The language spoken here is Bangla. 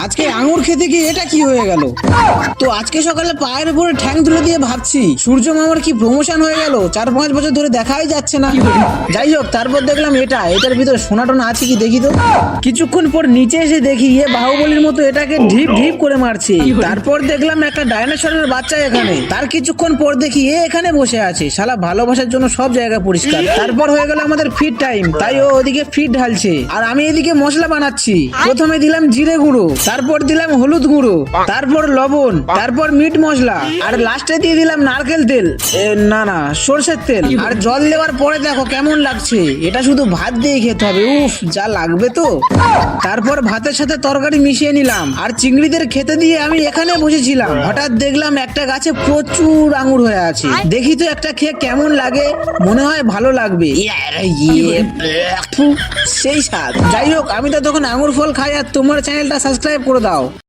আজকে আঙুর খেতে গিয়ে এটা কি হয়ে গেল? তো আজকে সকালে পায়ের উপরে ঠ্যাং তুলে দিয়ে ভাবছি সূর্য মামার কি প্রমোশন হয়ে গেল, 4-5 বছর ধরে দেখাই যাচ্ছে না। যাই হোক, তারপর দেখলাম এটার ভিতরে সোনা টোনা আছে কি দেখি তো। কিছুক্ষণ পর নিচে এসে দেখি বাহুবলীর মতো এটাকে ঢিপ ঢিপ করে মারছে। তারপর দেখলাম একটা ডাইনোসরের বাচ্চা এখানে। তার কিছুক্ষণ পর দেখি এখানে বসে আছে। শালা ভালোবাসার জন্য সব জায়গা পরিষ্কার। তারপর হয়ে গেল আমাদের ফিট টাইম, তাই ও ওদিকে ফিট ঢালছে আর আমি এদিকে মশলা বানাচ্ছি। প্রথমে দিলাম জিরে গুঁড়ো, তারপর দিলাম হলুদ গুঁড়ো, তারপর লবণ, তারপর মিট মশলা, আর লাস্টে দিয়ে দিলাম নারকেল তেল, না সরষের তেল। আর জল দেওয়ার পরে দেখো কেমন লাগছে। এটা শুধু ভাত দিয়ে খেতে হবে, উফ যা লাগবে তো। তারপর ভাতের সাথে তরকারি মিশিয়ে নিলাম আর চিংড়িদের খেতে দিয়ে আমি এখানে বসেছিলাম। হঠাৎ দেখলাম একটা গাছে প্রচুর আঙুর হয়ে আছে। দেখি তো একটা খেয়ে কেমন লাগে, মনে হয় ভালো লাগবে। সেই স্বাদ। যাই হোক, আমি তো তখন আঙুর ফল খাই আর তোমার চ্যানেলটা সাবস্ক্রাইব করে দাও।